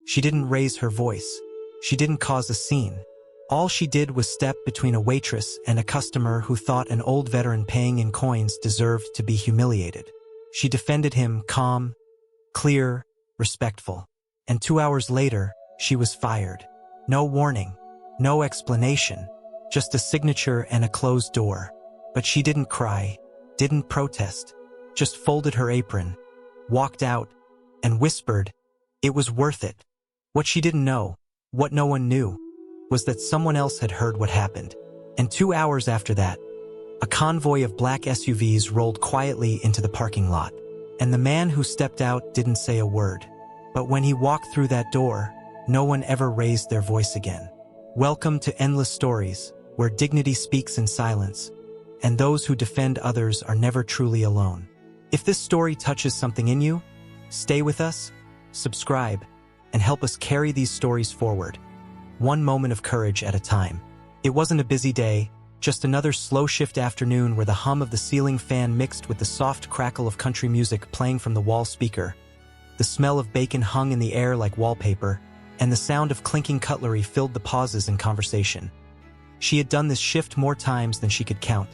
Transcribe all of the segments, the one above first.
She didn't raise her voice. She didn't cause a scene. All she did was step between a waitress and a customer who thought an old veteran paying in coins deserved to be humiliated. She defended him, calm, clear, respectful. And 2 hours later, she was fired. No warning, no explanation, just a signature and a closed door. But she didn't cry, didn't protest, just folded her apron, walked out, and whispered, it was worth it. What she didn't know, what no one knew, was that someone else had heard what happened. And 2 hours after that, a convoy of black SUVs rolled quietly into the parking lot. And the man who stepped out didn't say a word. But when he walked through that door, no one ever raised their voice again. Welcome to Endless Stories, where dignity speaks in silence, and those who defend others are never truly alone. If this story touches something in you, stay with us, subscribe, and help us carry these stories forward, one moment of courage at a time. It wasn't a busy day, just another slow shift afternoon where the hum of the ceiling fan mixed with the soft crackle of country music playing from the wall speaker. The smell of bacon hung in the air like wallpaper, and the sound of clinking cutlery filled the pauses in conversation. She had done this shift more times than she could count.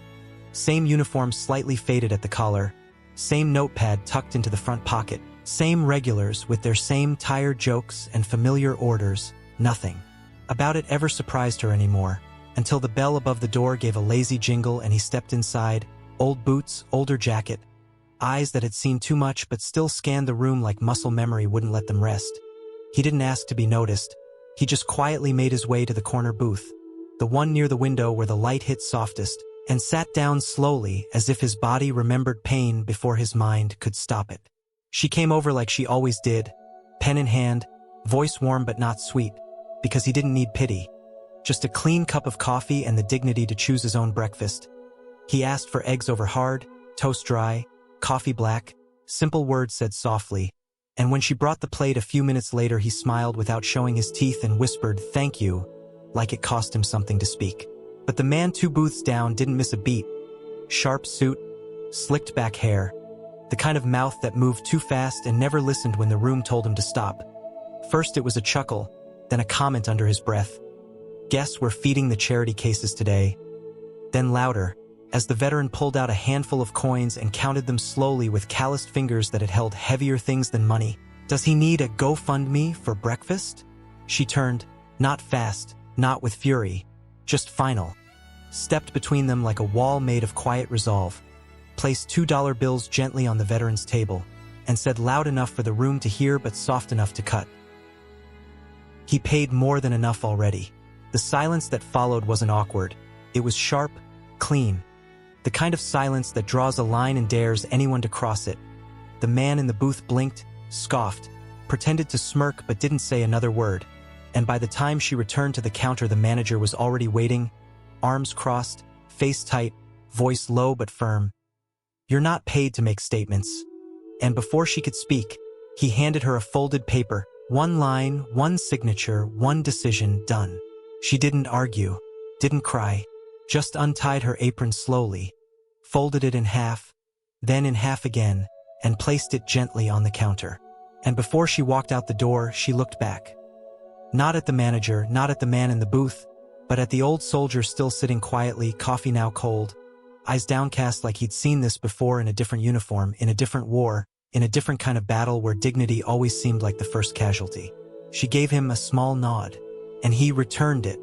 Same uniform slightly faded at the collar, same notepad tucked into the front pocket, same regulars with their same tired jokes and familiar orders. Nothing about it ever surprised her anymore, until the bell above the door gave a lazy jingle and he stepped inside, old boots, older jacket, eyes that had seen too much but still scanned the room like muscle memory wouldn't let them rest. He didn't ask to be noticed. He just quietly made his way to the corner booth, the one near the window where the light hit softest, and sat down slowly as if his body remembered pain before his mind could stop it. She came over like she always did, pen in hand, voice warm but not sweet, because he didn't need pity. Just a clean cup of coffee and the dignity to choose his own breakfast. He asked for eggs over hard, toast dry, coffee black, simple words said softly, and when she brought the plate a few minutes later he smiled without showing his teeth and whispered, "Thank you," like it cost him something to speak. But the man 2 booths down didn't miss a beat. Sharp suit, slicked back hair, the kind of mouth that moved too fast and never listened when the room told him to stop. First it was a chuckle, then a comment under his breath. "Guess we're feeding the charity cases today." Then louder, as the veteran pulled out a handful of coins and counted them slowly with calloused fingers that had held heavier things than money. "Does he need a GoFundMe for breakfast?" She turned, not fast, not with fury, just final. Stepped between them like a wall made of quiet resolve, placed $2 bills gently on the veteran's table, and said loud enough for the room to hear but soft enough to cut, "He paid more than enough already." The silence that followed wasn't awkward. It was sharp, clean. The kind of silence that draws a line and dares anyone to cross it. The man in the booth blinked, scoffed, pretended to smirk but didn't say another word. And by the time she returned to the counter, the manager was already waiting, arms crossed, face tight, voice low but firm. "You're not paid to make statements." And before she could speak, he handed her a folded paper. One line, one signature, one decision, done. She didn't argue, didn't cry, just untied her apron slowly, folded it in half, then in half again, and placed it gently on the counter. And before she walked out the door, she looked back. Not at the manager, not at the man in the booth, but at the old soldier still sitting quietly, coffee now cold, eyes downcast like he'd seen this before in a different uniform, in a different war, in a different kind of battle where dignity always seemed like the first casualty. She gave him a small nod, and he returned it,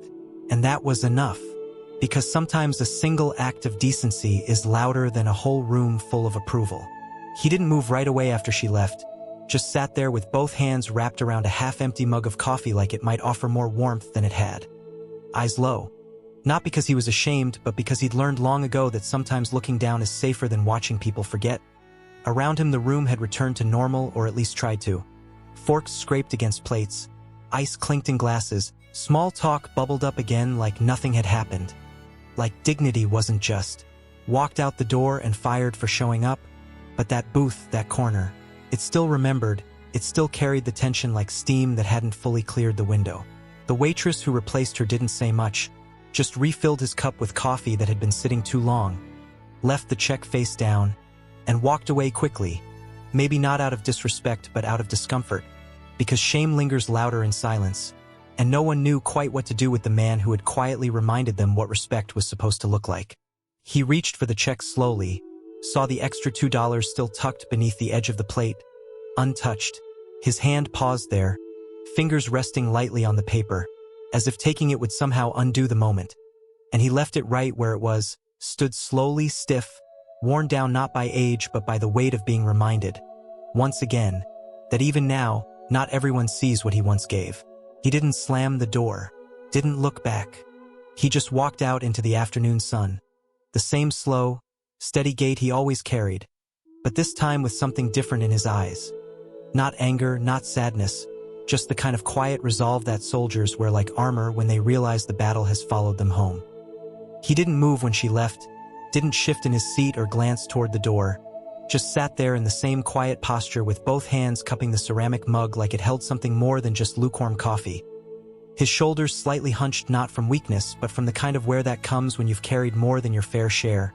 and that was enough, because sometimes a single act of decency is louder than a whole room full of approval. He didn't move right away after she left, just sat there with both hands wrapped around a half-empty mug of coffee like it might offer more warmth than it had. Eyes low. Not because he was ashamed, but because he'd learned long ago that sometimes looking down is safer than watching people forget. Around him the room had returned to normal, or at least tried to. Forks scraped against plates, ice clinked in glasses, small talk bubbled up again like nothing had happened. Like dignity wasn't just walked out the door and fired for showing up, but that booth, that corner, it still remembered, it still carried the tension like steam that hadn't fully cleared the window. The waitress who replaced her didn't say much, just refilled his cup with coffee that had been sitting too long, left the check face down, and walked away quickly, maybe not out of disrespect but out of discomfort. because shame lingers louder in silence, and no one knew quite what to do with the man who had quietly reminded them what respect was supposed to look like. He reached for the check slowly, saw the extra $2 still tucked beneath the edge of the plate, untouched. His hand paused there, fingers resting lightly on the paper, as if taking it would somehow undo the moment. And he left it right where it was, stood slowly stiff, worn down not by age but by the weight of being reminded, once again, that even now, not everyone sees what he once gave. He didn't slam the door, didn't look back. He just walked out into the afternoon sun, the same slow, steady gait he always carried, but this time with something different in his eyes. Not anger, not sadness, just the kind of quiet resolve that soldiers wear like armor when they realize the battle has followed them home. He didn't move when she left, didn't shift in his seat or glance toward the door, just sat there in the same quiet posture with both hands cupping the ceramic mug like it held something more than just lukewarm coffee. His shoulders slightly hunched not from weakness but from the kind of wear that comes when you've carried more than your fair share.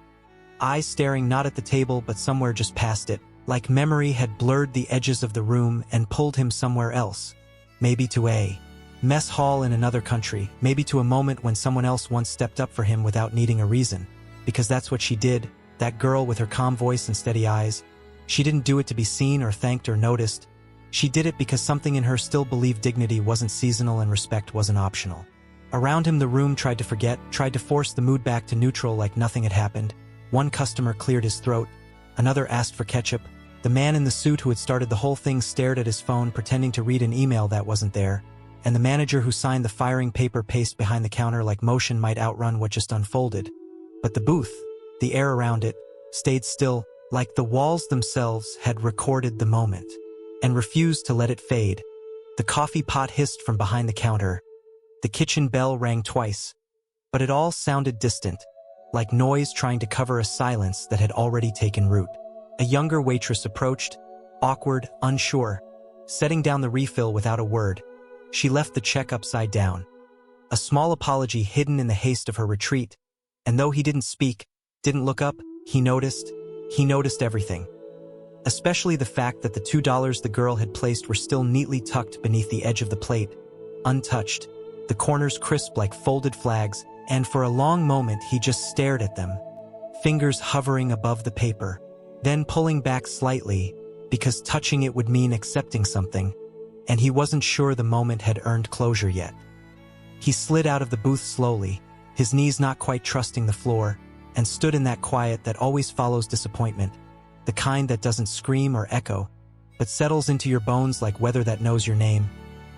Eyes staring not at the table but somewhere just past it, like memory had blurred the edges of the room and pulled him somewhere else. Maybe to a mess hall in another country, maybe to a moment when someone else once stepped up for him without needing a reason. Because that's what she did, that girl with her calm voice and steady eyes. She didn't do it to be seen or thanked or noticed. She did it because something in her still believed dignity wasn't seasonal and respect wasn't optional. Around him the room tried to forget, tried to force the mood back to neutral like nothing had happened. One customer cleared his throat, another asked for ketchup. The man in the suit who had started the whole thing stared at his phone pretending to read an email that wasn't there, and the manager who signed the firing paper paced behind the counter like motion might outrun what just unfolded. But the booth, the air around it, stayed still, like the walls themselves had recorded the moment, and refused to let it fade. The coffee pot hissed from behind the counter. The kitchen bell rang twice, but it all sounded distant, like noise trying to cover a silence that had already taken root. A younger waitress approached, awkward, unsure, setting down the refill without a word. She left the check upside down, a small apology hidden in the haste of her retreat, and though he didn't speak, didn't look up, he noticed everything. Especially the fact that the $2 the girl had placed were still neatly tucked beneath the edge of the plate, untouched, the corners crisp like folded flags, and for a long moment he just stared at them, fingers hovering above the paper, then pulling back slightly, because touching it would mean accepting something, and he wasn't sure the moment had earned closure yet. He slid out of the booth slowly, his knees not quite trusting the floor, and stood in that quiet that always follows disappointment, the kind that doesn't scream or echo, but settles into your bones like weather that knows your name.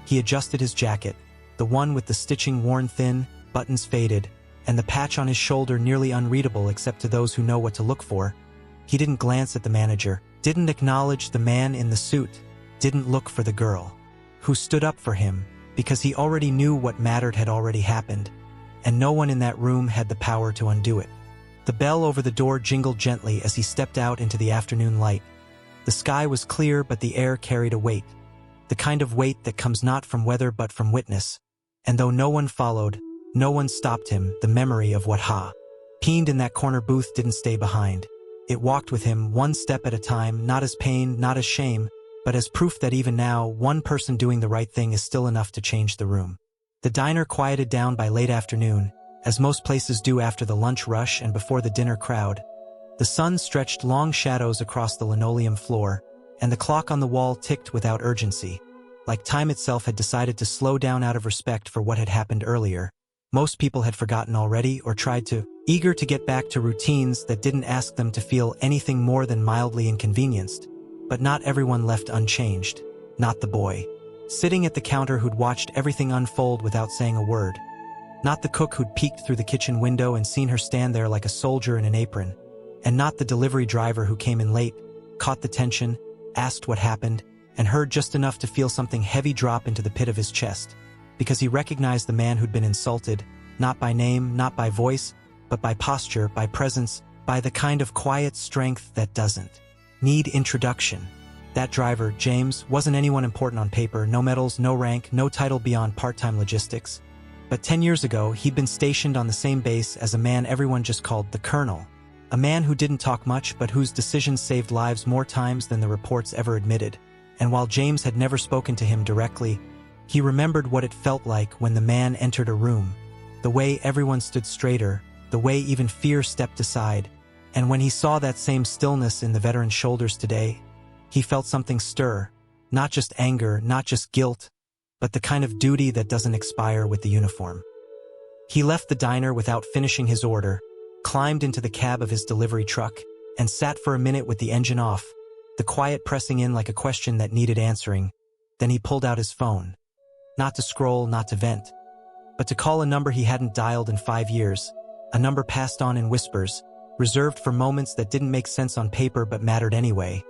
He adjusted his jacket, the one with the stitching worn thin, buttons faded, and the patch on his shoulder nearly unreadable except to those who know what to look for. He didn't glance at the manager, didn't acknowledge the man in the suit, didn't look for the girl, who stood up for him, because he already knew what mattered had already happened, and no one in that room had the power to undo it. The bell over the door jingled gently as he stepped out into the afternoon light. The sky was clear, but the air carried a weight, the kind of weight that comes not from weather but from witness. And though no one followed, no one stopped him, the memory of what peened in that corner booth didn't stay behind. It walked with him one step at a time, not as pain, not as shame, but as proof that even now, one person doing the right thing is still enough to change the room. The diner quieted down by late afternoon, as most places do after the lunch rush and before the dinner crowd. The sun stretched long shadows across the linoleum floor, and the clock on the wall ticked without urgency, like time itself had decided to slow down out of respect for what had happened earlier. Most people had forgotten already or tried to, eager to get back to routines that didn't ask them to feel anything more than mildly inconvenienced. But not everyone left unchanged. Not the boy, sitting at the counter who'd watched everything unfold without saying a word. Not the cook who'd peeked through the kitchen window and seen her stand there like a soldier in an apron. And not the delivery driver who came in late, caught the tension, asked what happened, and heard just enough to feel something heavy drop into the pit of his chest. Because he recognized the man who'd been insulted, not by name, not by voice, but by posture, by presence, by the kind of quiet strength that doesn't need introduction. That driver, James, wasn't anyone important on paper, no medals, no rank, no title beyond part-time logistics. But 10 years ago, he'd been stationed on the same base as a man everyone just called the Colonel. A man who didn't talk much but whose decisions saved lives more times than the reports ever admitted. and while James had never spoken to him directly, he remembered what it felt like when the man entered a room, the way everyone stood straighter, the way even fear stepped aside, and when he saw that same stillness in the veteran's shoulders today, he felt something stir, not just anger, not just guilt, but the kind of duty that doesn't expire with the uniform. He left the diner without finishing his order, climbed into the cab of his delivery truck, and sat for a minute with the engine off, the quiet pressing in like a question that needed answering. Then he pulled out his phone. Not to scroll, not to vent, but to call a number he hadn't dialed in 5 years, a number passed on in whispers, reserved for moments that didn't make sense on paper but mattered anyway.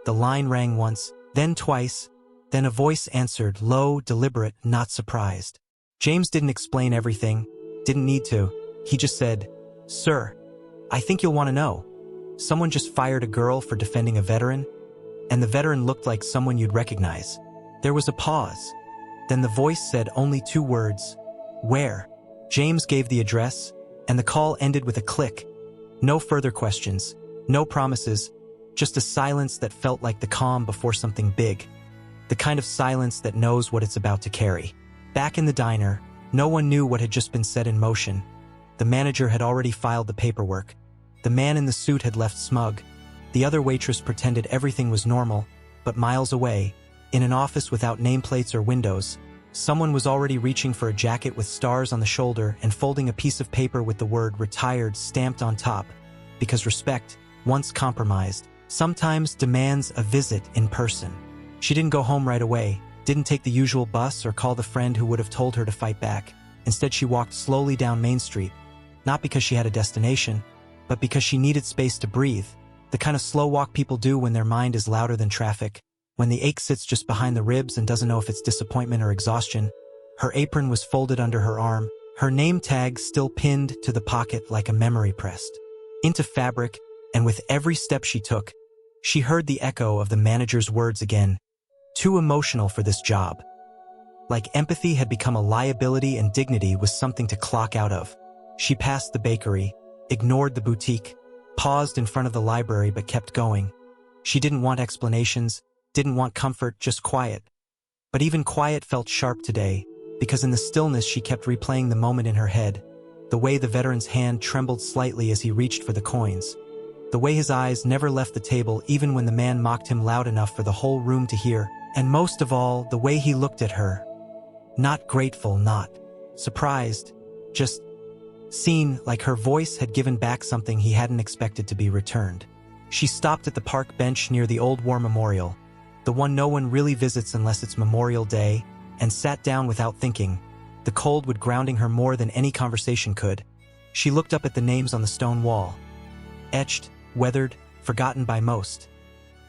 The line rang once, then twice, then a voice answered, low, deliberate, not surprised. James didn't explain everything, didn't need to. He just said, "Sir, I think you'll want to know. Someone just fired a girl for defending a veteran," and the veteran looked like someone you'd recognize. There was a pause. Then the voice said only 2 words, "Where?" James gave the address, and the call ended with a click. No further questions, no promises, just a silence that felt like the calm before something big. The kind of silence that knows what it's about to carry. Back in the diner, no one knew what had just been set in motion. The manager had already filed the paperwork. The man in the suit had left smug. The other waitress pretended everything was normal, but miles away, in an office without nameplates or windows, someone was already reaching for a jacket with stars on the shoulder and folding a piece of paper with the word "retired" stamped on top, because respect, once compromised, sometimes demands a visit in person. She didn't go home right away, didn't take the usual bus or call the friend who would have told her to fight back. Instead, she walked slowly down Main Street, not because she had a destination, but because she needed space to breathe, the kind of slow walk people do when their mind is louder than traffic, when the ache sits just behind the ribs and doesn't know if it's disappointment or exhaustion. Her apron was folded under her arm, her name tag still pinned to the pocket like a memory pressed into fabric, and with every step she took, she heard the echo of the manager's words again. Too emotional for this job. Like empathy had become a liability and dignity was something to clock out of. She passed the bakery, ignored the boutique, paused in front of the library but kept going. She didn't want explanations, didn't want comfort, just quiet. But even quiet felt sharp today, because in the stillness she kept replaying the moment in her head, the way the veteran's hand trembled slightly as he reached for the coins, the way his eyes never left the table even when the man mocked him loud enough for the whole room to hear, and most of all, the way he looked at her. Not grateful, not surprised, just seen, like her voice had given back something he hadn't expected to be returned. She stopped at the park bench near the old war memorial, the one no one really visits unless it's Memorial Day, and sat down without thinking. The cold would grounding her more than any conversation could. She looked up at the names on the stone wall, etched, weathered, forgotten by most,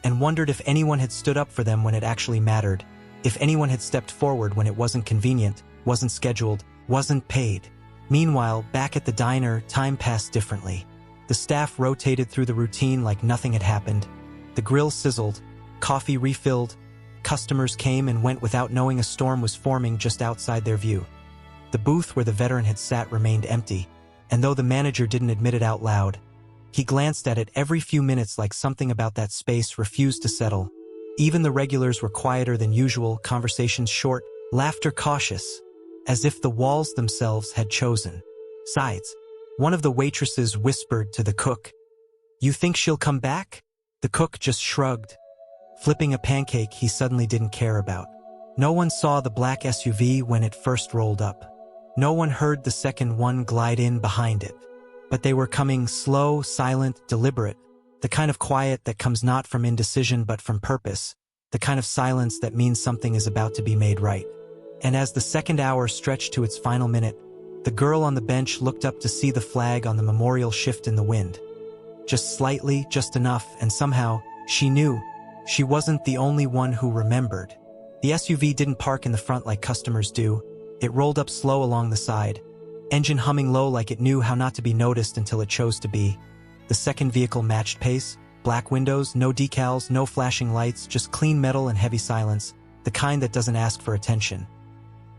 and wondered if anyone had stood up for them when it actually mattered, if anyone had stepped forward when it wasn't convenient, wasn't scheduled, wasn't paid. Meanwhile, back at the diner, time passed differently. The staff rotated through the routine like nothing had happened. The grill sizzled, coffee refilled, customers came and went without knowing a storm was forming just outside their view. The booth where the veteran had sat remained empty, and though the manager didn't admit it out loud, he glanced at it every few minutes like something about that space refused to settle. Even the regulars were quieter than usual, conversations short, laughter cautious, as if the walls themselves had chosen sides. One of the waitresses whispered to the cook, "You think she'll come back?" The cook just shrugged, flipping a pancake he suddenly didn't care about. No one saw the black SUV when it first rolled up. No one heard the second one glide in behind it. But they were coming slow, silent, deliberate, the kind of quiet that comes not from indecision but from purpose, the kind of silence that means something is about to be made right. And as the second hour stretched to its final minute, the girl on the bench looked up to see the flag on the memorial shift in the wind. Just slightly, just enough, and somehow, she knew she wasn't the only one who remembered. The SUV didn't park in the front like customers do. It rolled up slow along the side, engine humming low like it knew how not to be noticed until it chose to be. The second vehicle matched pace, black windows, no decals, no flashing lights, just clean metal and heavy silence, the kind that doesn't ask for attention.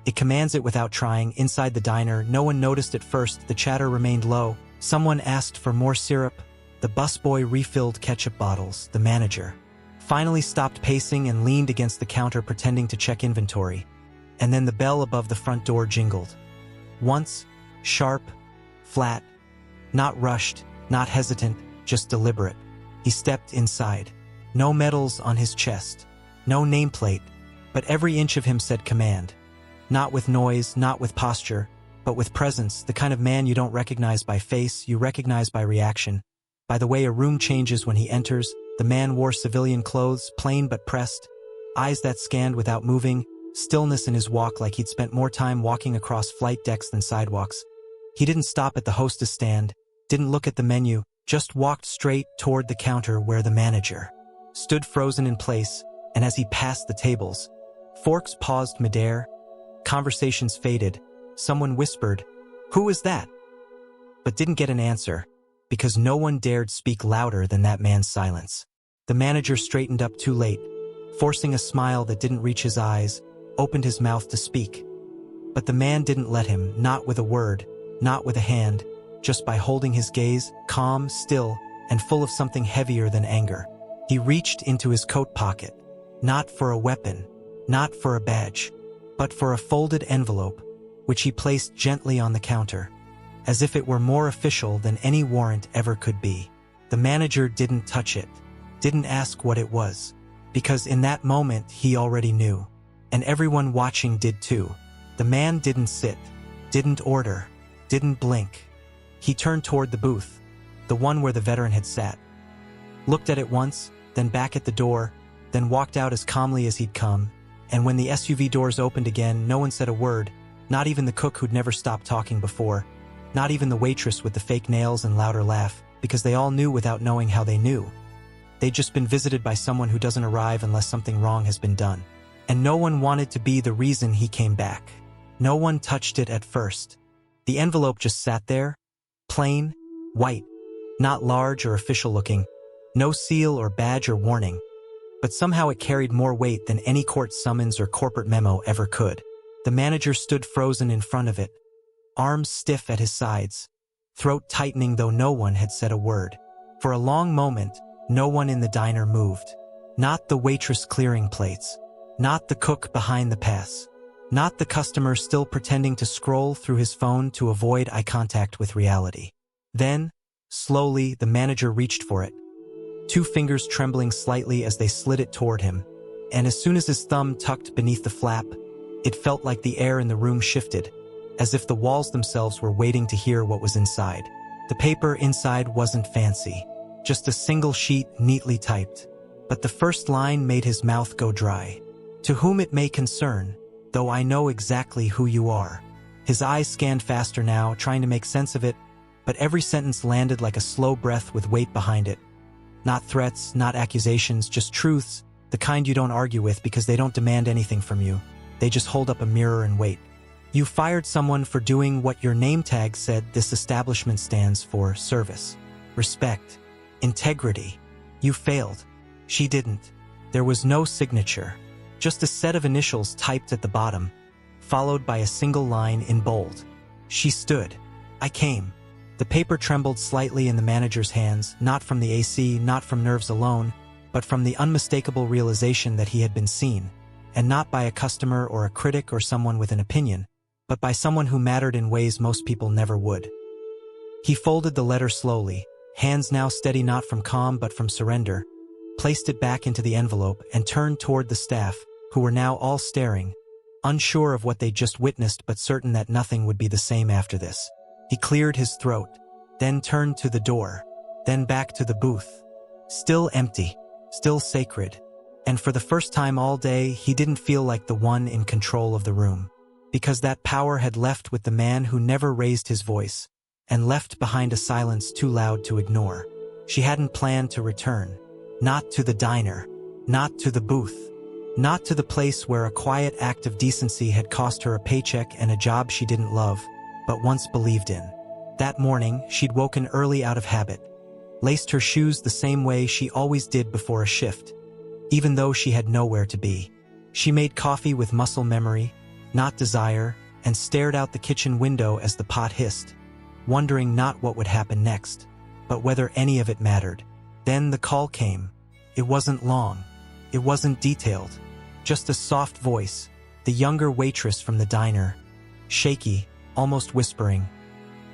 It commands it without trying. Inside the diner, no one noticed at first. The chatter remained low. Someone asked for more syrup. The busboy refilled ketchup bottles. The manager finally stopped pacing and leaned against the counter pretending to check inventory. And then the bell above the front door jingled. Once, sharp, flat, not rushed, not hesitant, just deliberate. He stepped inside. No medals on his chest, no nameplate, but every inch of him said command. Not with noise, not with posture, but with presence, the kind of man you don't recognize by face, you recognize by reaction. By the way a room changes when he enters, the man wore civilian clothes, plain but pressed, eyes that scanned without moving, stillness in his walk like he'd spent more time walking across flight decks than sidewalks. He didn't stop at the hostess stand, didn't look at the menu, just walked straight toward the counter where the manager stood frozen in place, and as he passed the tables, forks paused midair, conversations faded, someone whispered, "Who is that?" But didn't get an answer, because no one dared speak louder than that man's silence. The manager straightened up too late, forcing a smile that didn't reach his eyes, opened his mouth to speak. But the man didn't let him, not with a word, not with a hand, just by holding his gaze, calm, still, and full of something heavier than anger. He reached into his coat pocket, not for a weapon, not for a badge, but for a folded envelope, which he placed gently on the counter, as if it were more official than any warrant ever could be. The manager didn't touch it, didn't ask what it was, because in that moment he already knew, and everyone watching did too. The man didn't sit, didn't order, didn't blink. He turned toward the booth, the one where the veteran had sat, looked at it once, then back at the door, then walked out as calmly as he'd come, and when the SUV doors opened again, no one said a word, not even the cook who'd never stopped talking before, not even the waitress with the fake nails and louder laugh, because they all knew without knowing how they knew. They'd just been visited by someone who doesn't arrive unless something wrong has been done. And no one wanted to be the reason he came back. No one touched it at first. The envelope just sat there, plain, white, not large or official looking, no seal or badge or warning. But somehow it carried more weight than any court summons or corporate memo ever could. The manager stood frozen in front of it, arms stiff at his sides, throat tightening though no one had said a word. For a long moment, no one in the diner moved. Not the waitress clearing plates, not the cook behind the pass, not the customer still pretending to scroll through his phone to avoid eye contact with reality. Then, slowly, the manager reached for it, two fingers trembling slightly as they slid it toward him, and as soon as his thumb tucked beneath the flap, it felt like the air in the room shifted, as if the walls themselves were waiting to hear what was inside. The paper inside wasn't fancy, just a single sheet neatly typed, but the first line made his mouth go dry. "To whom it may concern, though I know exactly who you are." His eyes scanned faster now, trying to make sense of it, but every sentence landed like a slow breath with weight behind it. Not threats, not accusations, just truths, the kind you don't argue with because they don't demand anything from you. They just hold up a mirror and wait. "You fired someone for doing what your name tag said. This establishment stands for service, respect, integrity. You failed." She didn't. There was no signature, just a set of initials typed at the bottom, followed by a single line in bold. She stood. "I came." The paper trembled slightly in the manager's hands, not from the AC, not from nerves alone, but from the unmistakable realization that he had been seen, and not by a customer or a critic or someone with an opinion, but by someone who mattered in ways most people never would. He folded the letter slowly, hands now steady not from calm but from surrender, placed it back into the envelope and turned toward the staff, who were now all staring, unsure of what they'd just witnessed but certain that nothing would be the same after this. He cleared his throat, then turned to the door, then back to the booth. Still empty, still sacred, and for the first time all day he didn't feel like the one in control of the room, because that power had left with the man who never raised his voice, and left behind a silence too loud to ignore. She hadn't planned to return, not to the diner, not to the booth, not to the place where a quiet act of decency had cost her a paycheck and a job she didn't love, but once believed in. That morning, she'd woken early out of habit, laced her shoes the same way she always did before a shift, even though she had nowhere to be. She made coffee with muscle memory, not desire, and stared out the kitchen window as the pot hissed, wondering not what would happen next, but whether any of it mattered. Then the call came. It wasn't long. It wasn't detailed. Just a soft voice, the younger waitress from the diner, shaky, almost whispering,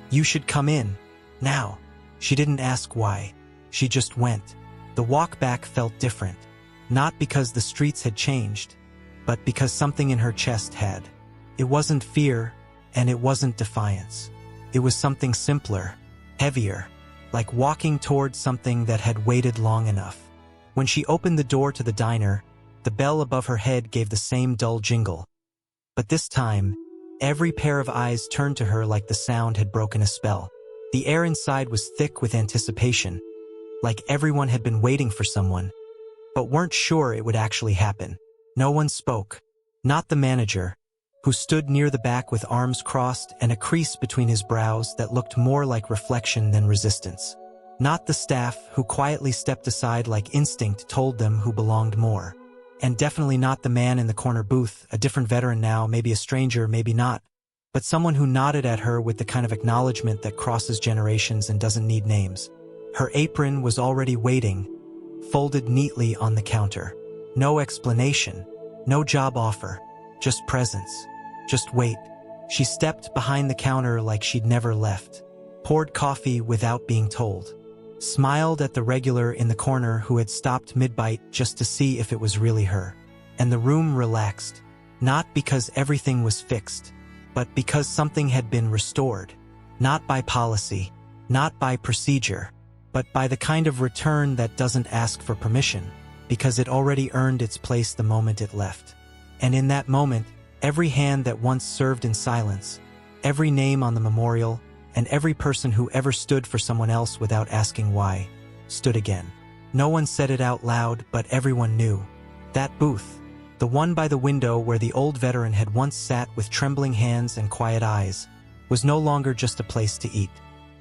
"You should come in, now." She didn't ask why. She just went. The walk back felt different. Not because the streets had changed, but because something in her chest had. It wasn't fear, and it wasn't defiance. It was something simpler, heavier, like walking towards something that had waited long enough. When she opened the door to the diner, the bell above her head gave the same dull jingle. But this time, every pair of eyes turned to her like the sound had broken a spell. The air inside was thick with anticipation, like everyone had been waiting for someone, but weren't sure it would actually happen. No one spoke. Not the manager, who stood near the back with arms crossed and a crease between his brows that looked more like reflection than resistance. Not the staff, who quietly stepped aside like instinct told them who belonged more. And definitely not the man in the corner booth, a different veteran now, maybe a stranger, maybe not, but someone who nodded at her with the kind of acknowledgement that crosses generations and doesn't need names. Her apron was already waiting, folded neatly on the counter. No explanation, no job offer, just presence, just wait. She stepped behind the counter like she'd never left, poured coffee without being told, smiled at the regular in the corner who had stopped mid-bite just to see if it was really her. And the room relaxed, not because everything was fixed, but because something had been restored, not by policy, not by procedure, but by the kind of return that doesn't ask for permission, because it already earned its place the moment it left. And in that moment, every hand that once served in silence, every name on the memorial, and every person who ever stood for someone else without asking why, stood again. No one said it out loud, but everyone knew. That booth, the one by the window where the old veteran had once sat with trembling hands and quiet eyes, was no longer just a place to eat.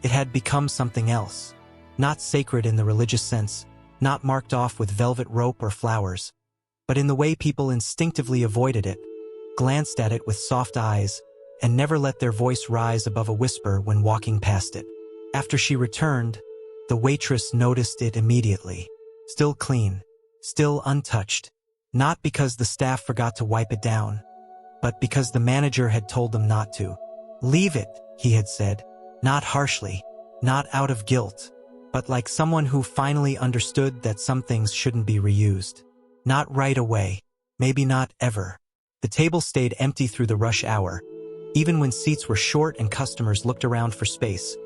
It had become something else. Not sacred in the religious sense, not marked off with velvet rope or flowers, but in the way people instinctively avoided it, glanced at it with soft eyes, and never let their voice rise above a whisper when walking past it. After she returned, the waitress noticed it immediately. Still clean, still untouched, not because the staff forgot to wipe it down, but because the manager had told them not to. "Leave it," he had said, not harshly, not out of guilt, but like someone who finally understood that some things shouldn't be reused. Not right away, maybe not ever. The table stayed empty through the rush hour, even when seats were short and customers looked around for space,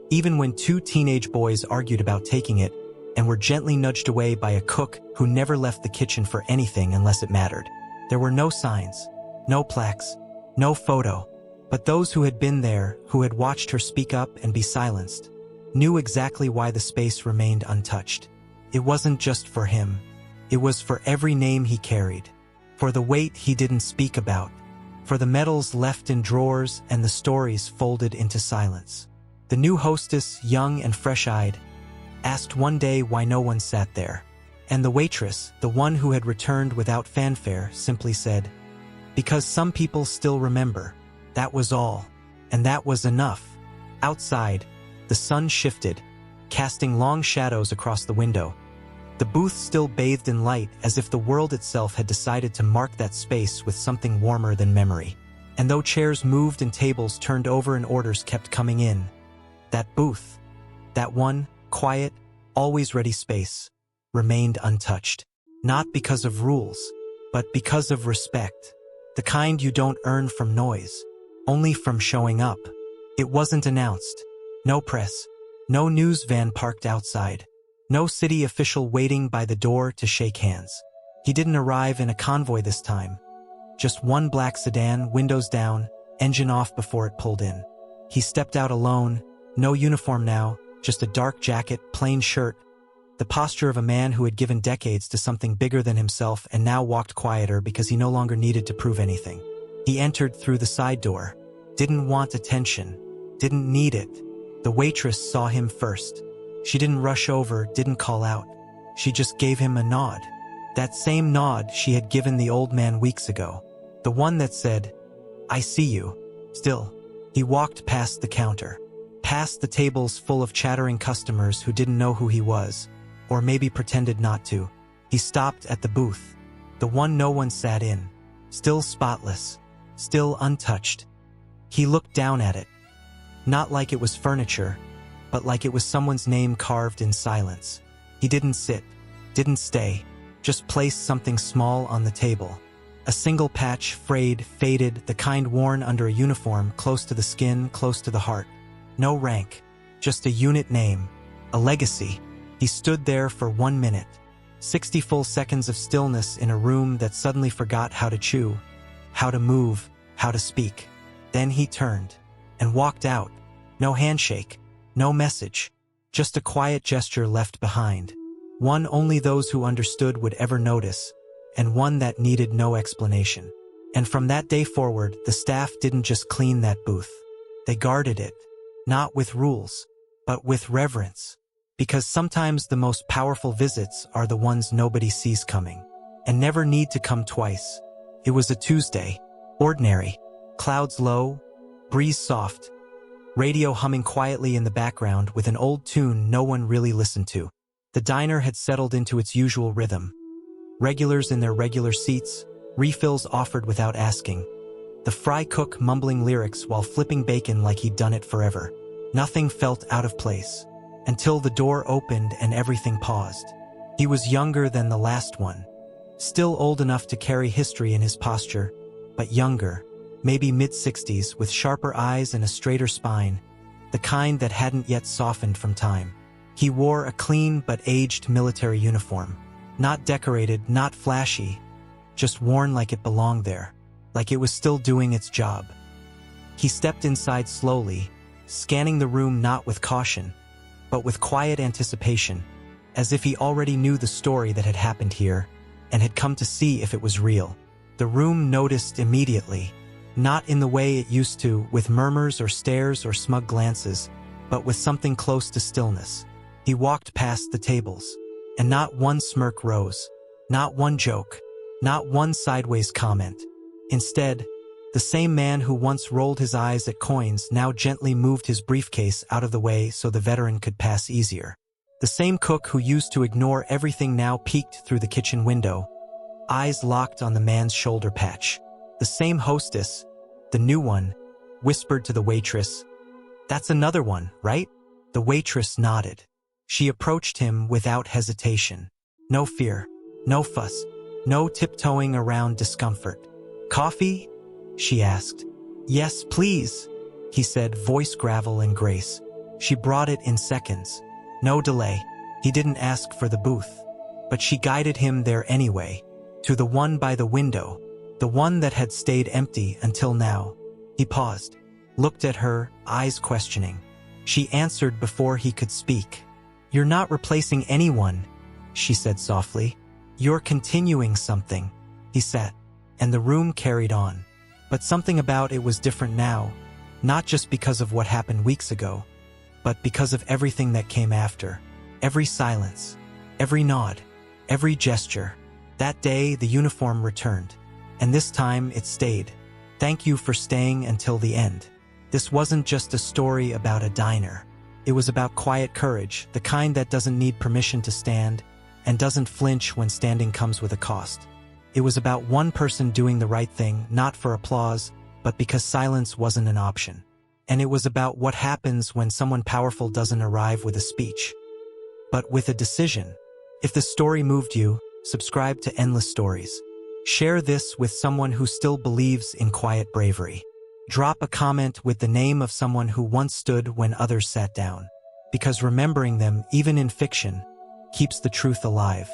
even when two teenage boys argued about taking it and were gently nudged away by a cook who never left the kitchen for anything unless it mattered. There were no signs, no plaques, no photo, but those who had been there, who had watched her speak up and be silenced, knew exactly why the space remained untouched. It wasn't just for him. It was for every name he carried, for the weight he didn't speak about, for the medals left in drawers and the stories folded into silence. The new hostess, young and fresh-eyed, asked one day why no one sat there, and the waitress, the one who had returned without fanfare, simply said, "Because some people still remember." That was all, and that was enough. Outside, the sun shifted, casting long shadows across the window. The booth still bathed in light, as if the world itself had decided to mark that space with something warmer than memory. And though chairs moved and tables turned over and orders kept coming in, that booth, that one, quiet, always ready space, remained untouched. Not because of rules, but because of respect. The kind you don't earn from noise, only from showing up. It wasn't announced. No press, no news van parked outside, no city official waiting by the door to shake hands. He didn't arrive in a convoy this time. Just one black sedan, windows down, engine off before it pulled in. He stepped out alone, no uniform now, just a dark jacket, plain shirt, the posture of a man who had given decades to something bigger than himself and now walked quieter because he no longer needed to prove anything. He entered through the side door, didn't want attention, didn't need it. The waitress saw him first. She didn't rush over, didn't call out. She just gave him a nod. That same nod she had given the old man weeks ago. The one that said, "I see you." Still, he walked past the counter, past the tables full of chattering customers who didn't know who he was, or maybe pretended not to, He stopped at the booth, the one no one sat in, still spotless, still untouched. He looked down at it, not like it was furniture, but like it was someone's name carved in silence. He didn't sit, didn't stay, just placed something small on the table. A single patch, frayed, faded, the kind worn under a uniform, close to the skin, close to the heart. No rank, just a unit name, a legacy. He stood there for 1 minute, 60 full seconds of stillness in a room that suddenly forgot how to chew, how to move, how to speak. Then he turned and walked out. No handshake, no message, just a quiet gesture left behind. One only those who understood would ever notice, and one that needed no explanation. And from that day forward, the staff didn't just clean that booth. They guarded it, not with rules, but with reverence. Because sometimes the most powerful visits are the ones nobody sees coming, and never need to come twice. It was a Tuesday, ordinary, clouds low, breeze soft, radio humming quietly in the background with an old tune no one really listened to. The diner had settled into its usual rhythm. Regulars in their regular seats, refills offered without asking. The fry cook mumbling lyrics while flipping bacon like he'd done it forever. Nothing felt out of place. Until the door opened and everything paused. He was younger than the last one. Still old enough to carry history in his posture, but younger, maybe mid-60s, with sharper eyes and a straighter spine, the kind that hadn't yet softened from time. He wore a clean but aged military uniform. Not decorated, not flashy, just worn like it belonged there, like it was still doing its job. He stepped inside slowly, scanning the room not with caution, but with quiet anticipation, as if he already knew the story that had happened here and had come to see if it was real. The room noticed immediately, not in the way it used to, with murmurs or stares or smug glances, but with something close to stillness. He walked past the tables, and not one smirk rose, not one joke, not one sideways comment. Instead, the same man who once rolled his eyes at coins now gently moved his briefcase out of the way so the veteran could pass easier. The same cook who used to ignore everything now peeked through the kitchen window, eyes locked on the man's shoulder patch. The same hostess, the new one, whispered to the waitress, "That's another one, right?" The waitress nodded. She approached him without hesitation. No fear, no fuss, no tiptoeing around discomfort. "Coffee?" she asked. "Yes, please," he said, voice gravel and grace. She brought it in seconds. No delay. He didn't ask for the booth, but she guided him there anyway, to the one by the window, the one that had stayed empty until now. He paused, looked at her, eyes questioning. She answered before he could speak. "You're not replacing anyone," she said softly. "You're continuing something." He sat, and the room carried on. But something about it was different now, not just because of what happened weeks ago, but because of everything that came after. Every silence, every nod, every gesture. That day, the uniform returned, and this time it stayed. Thank you for staying until the end. This wasn't just a story about a diner. It was about quiet courage, the kind that doesn't need permission to stand and doesn't flinch when standing comes with a cost. It was about one person doing the right thing, not for applause, but because silence wasn't an option. And it was about what happens when someone powerful doesn't arrive with a speech, but with a decision. If the story moved you, subscribe to Endless Stories. Share this with someone who still believes in quiet bravery. Drop a comment with the name of someone who once stood when others sat down. Because remembering them, even in fiction, keeps the truth alive.